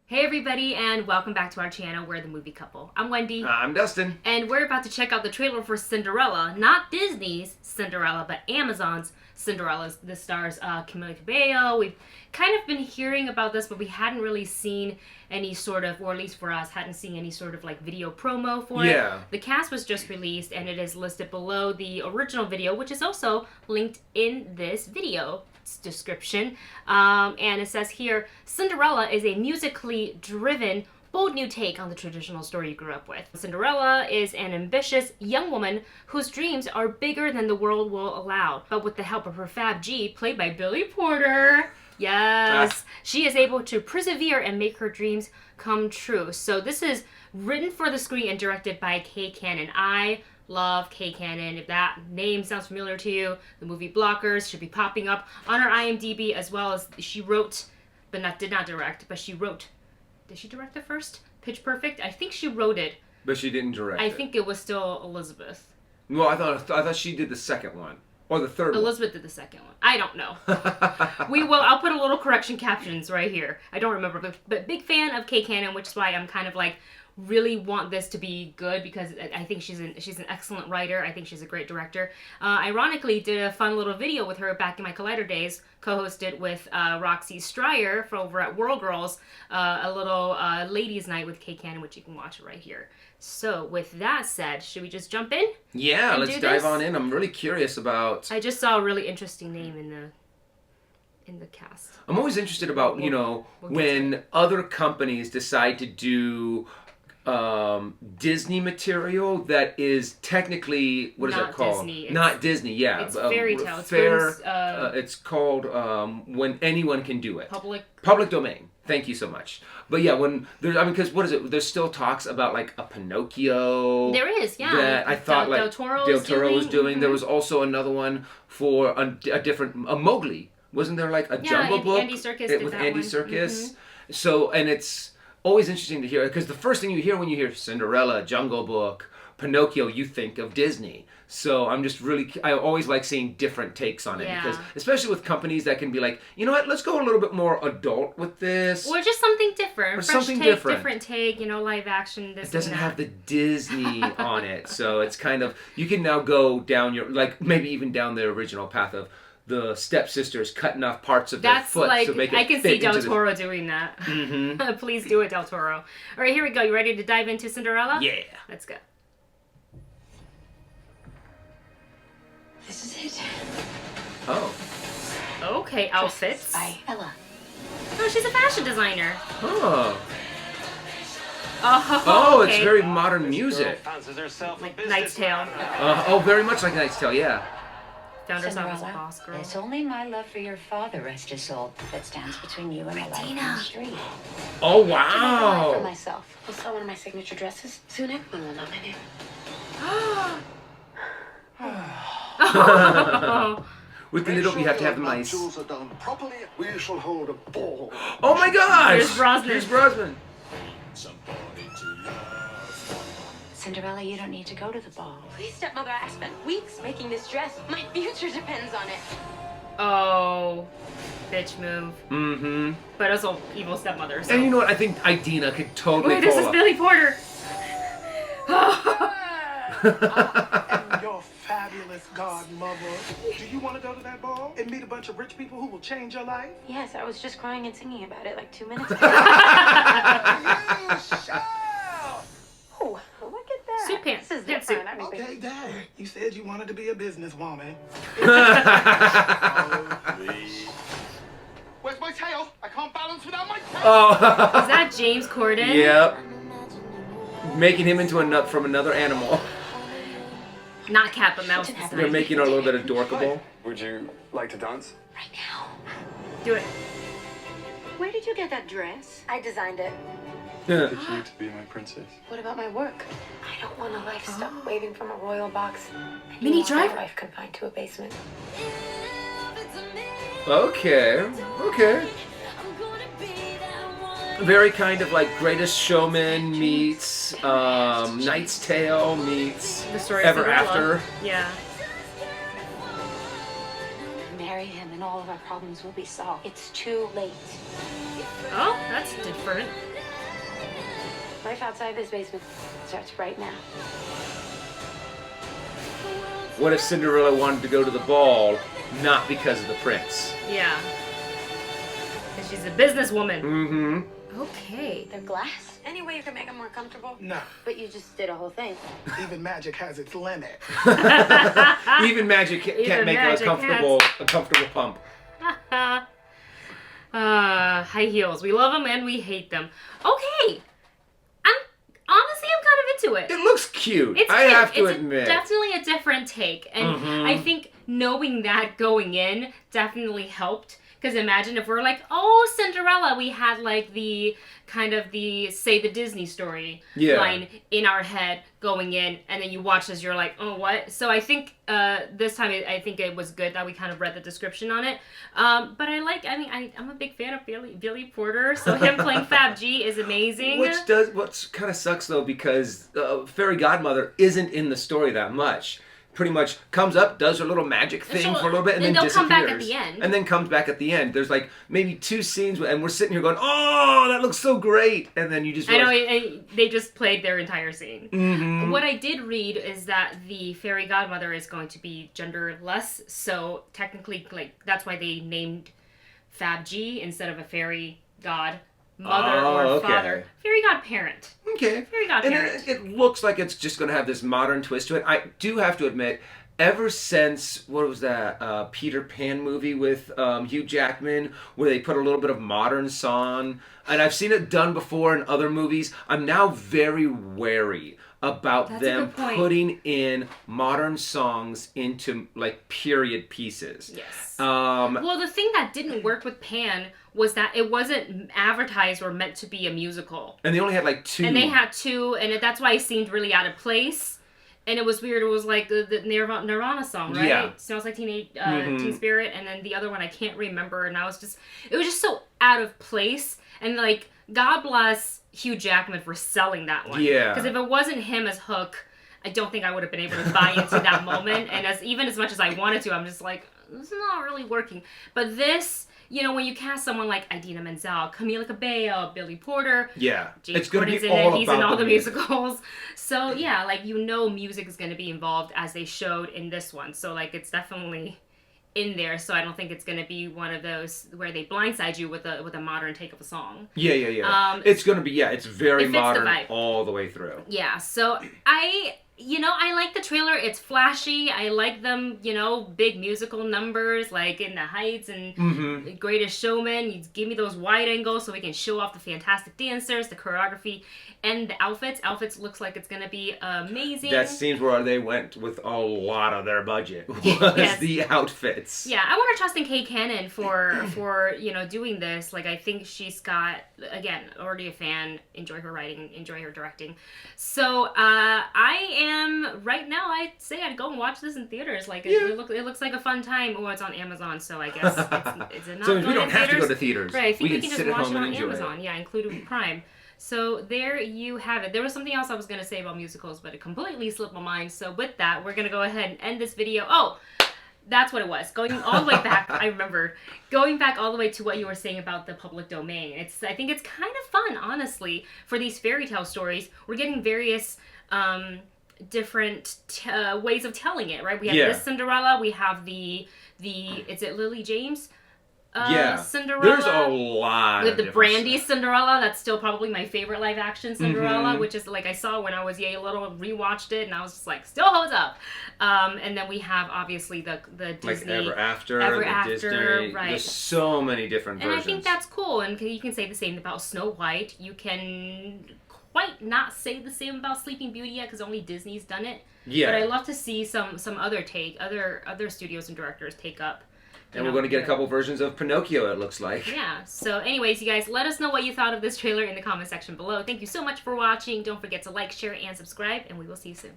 Hey everybody, and welcome back to our channel, We're the Movie Couple. I'm Wendy. I'm Dustin. And we're about to check out the trailer for Cinderella. Not Disney's Cinderella, but Amazon's Cinderella. This stars Cabello. We've kind of been hearing about this, but we hadn't really seen any sort of, or at least for us, hadn't seen any sort of like video promo for it. The cast was just released, and it is listed below the original video, which is also linked in this video description, and it says here, Cinderella is a musically driven, bold new take on the traditional story you grew up with. Cinderella is an ambitious young woman whose dreams are bigger than the world will allow, but with the help of her Fab G, played by Billy Porter, yes, she is able to persevere and make her dreams come true. So this is written for the screen and directed by Kadin. I love Kadin. If that name sounds familiar to you, the movie Blockers should be popping up on her IMDb, as well as she wrote, but did not direct, but she wrote. Did she direct the first Pitch Perfect? I think she wrote it. But she didn't direct I think it was still Elizabeth. Well, I thought she did the second one. Or the third one. Elizabeth did the second one. I don't know. I'll put a little correction captions right here. I don't remember, but big fan of Kadin, which is why I'm kind of like, really want this to be good, because I think she's an excellent writer. I think she's a great director. Ironically, did a fun little video with her back in my Collider days, co-hosted with Roxy Stryer for over at World Girls, a little ladies night with Kadin, which you can watch right here. So with that said, should we just jump in? Yeah, let's dive on in. I'm really curious about... I just saw a really interesting name in the cast. I'm always interested about, when other companies decide to do Disney material that is technically, what is that called? Disney. Not Disney, yeah. It's fairy tale. It's called when anyone can do it. Public domain. Thank you so much. But yeah, when there's, because what is it? There's still talks about like a Pinocchio. There is, yeah. That I thought Del Toro was doing. Mm-hmm. There was also another one for a different Mowgli. Wasn't there like a Jungle Book? Andy Serkis did with that Andy one. Serkis. Mm-hmm. So, and it's always interesting to hear, because the first thing you hear when you hear Cinderella, Jungle Book, Pinocchio, you think of Disney. So I always like seeing different takes on it, because especially with companies that can be like, you know what, let's go a little bit more adult with this. Or just something different. Or something different. Different take, live action, this It doesn't and that. have the Disney on it. So it's kind of, you can now go down maybe even down the original path of the stepsisters cutting off parts of their foot to make it I can fit see Del into Toro doing that. Mm-hmm. Please do it, Del Toro. All right, here we go. You ready to dive into Cinderella? Yeah. Let's go. This is it. Oh. Okay, outfits. By Ella. Oh, she's a fashion designer. Oh. Oh, okay. It's very modern music. Like Knight's Tale. Very much like Knight's Tale, yeah. Found herself as a boss girl. It's only my love for your father, rest his soul, that stands between you and the life in the street. Oh, For wow. myself. I'll sell one of my signature dresses. Soon everyone will know my name. With the little, we have to have the mice. Jewels are done properly. We shall hold a ball. Oh my gosh! Here's Brosnan. Cinderella, you don't need to go to the ball. Please, stepmother, I spent weeks making this dress. My future depends on it. Oh, bitch move. Mm-hmm. But also evil stepmother. So. And you know what? I think Idina could totally Wait, this is Billy Porter. I am your fabulous godmother. Do you want to go to that ball and meet a bunch of rich people who will change your life? Yes, I was just crying and singing about it like 2 minutes ago. You shall. Oh, look at that. Suit pants. This is Pantsuit. different. I mean, Okay, Dad. You said you wanted to be a businesswoman. Where's my tail? I can't balance without my tail. Oh. Is that James Corden? Yep. Making him into a nut from another animal. Not cat, but mouse. They're making her a little bit adorkable. Would you like to dance? Right now. Do it. where did you get that dress? I designed it. For you to be my princess. What about my work? I don't want a life stuck waving from a royal box. Minnie Driver? Life confined to a basement. Okay. Very kind of like Greatest Showman meets Knight's Tale meets The story of Ever Cinderella. After. Yeah. Marry him and all of our problems will be solved. It's too late. Oh, that's different. Life outside this basement starts right now. What if Cinderella wanted to go to the ball, not because of the prince? Yeah. Because she's a businesswoman. Mm-hmm. Okay. They're glass. Any way you can make them more comfortable? No. But you just did a whole thing. Even magic has its limit. Even magic can't make a comfortable pump. High heels. We love them and we hate them. Okay. Honestly, I'm kind of into it. It looks cute. It's I cute. have to It's admit. definitely a different take. And I think knowing that going in definitely helped. Because imagine if we're like, oh, Cinderella, we had like the kind of the say the Disney story line in our head going in, and then you watch this, you're like, oh, what? So I think this time I think it was good that we kind of read the description on it. But I'm a big fan of Billy Porter, so him playing Fab G is amazing. What kind of sucks though, because Fairy Godmother isn't in the story that much. Pretty much comes up, does her little magic thing for a little bit, and then they'll disappears. come back at the end. And then comes back at the end. There's like maybe 2 scenes, and we're sitting here going, oh, that looks so great. And then you just realize, they just played their entire scene. Mm-hmm. What I did read is that the fairy godmother is going to be genderless, so technically, like, that's why they named Fab G instead of a fairy god mother or father. Fairy godparent. Okay. Fairy godparent. And it looks like it's just going to have this modern twist to it. I do have to admit, ever since, what was that, Peter Pan movie with Hugh Jackman, where they put a little bit of modern song, and I've seen it done before in other movies, I'm now very wary about them putting in modern songs into, like, period pieces. Yes. Well, the thing that didn't work with Pan was that it wasn't advertised or meant to be a musical. And they only had, like, 2. And they had 2, and that's why it seemed really out of place. And it was weird. It was like the Nirvana song, right? Yeah. Smells Like Teen Spirit. And then the other one I can't remember. And it was just so out of place. And, like, God bless Hugh Jackman for selling that one. Yeah. Because if it wasn't him as Hook, I don't think I would have been able to buy into that moment. And even as much as I wanted to, I'm just like, this is not really working. But this, you know, when you cast someone like Idina Menzel, Camila Cabello, Billy Porter, yeah, James it's going to Corden's be in all it, he's about in all the music. musicals. So yeah, like, you know, music is going to be involved as they showed in this one. So like, it's definitely in there. So I don't think it's going to be one of those where they blindside you with a modern take of a song. Yeah. It's going to be, it's very it fits the modern vibe. all the way through. Yeah, so I like the trailer. It's flashy. I like them, big musical numbers, like In the Heights and Greatest Showman. You give me those wide angles so we can show off the fantastic dancers, the choreography, and the outfits. Outfits looks like it's going to be amazing. That seems where they went with a lot of their budget, was the outfits. Yeah, I want to trust in Kay Cannon for doing this. Like, I think she's got, again, already a fan, enjoy her writing, enjoy her directing. So, right now, I'd say I'd go and watch this in theaters. Like, it looks like a fun time. Oh, it's on Amazon, so I guess it's not. So we don't have to go to theaters. Right, I think we can sit just at watch home it and on enjoy Amazon. it. Yeah, including Prime. So there you have it. There was something else I was going to say about musicals, but it completely slipped my mind. So with that, we're going to go ahead and end this video. Oh, that's what it was. Going all the way back, I remember. Going back all the way to what you were saying about the public domain. I think it's kind of fun, honestly, for these fairy tale stories. We're getting various different ways of telling it, right? We have this Cinderella. We have the is it Lily James? Cinderella. There's a lot with of the Brandy Cinderella. That's still probably my favorite live action Cinderella, which is like I saw when I was little, rewatched it, and I was just like, still holds up. And then we have obviously the Disney like Ever After, Disney. Right? There's so many different versions. And I think that's cool. And you can say the same about Snow White. You can quite not say the same about Sleeping Beauty yet because only Disney's done it. Yeah. But I love to see some other studios and directors take up. And we're going to get a couple versions of Pinocchio, it looks like. Yeah. So anyways, you guys, let us know what you thought of this trailer in the comment section below. Thank you so much for watching. Don't forget to like, share, and subscribe, and we will see you soon.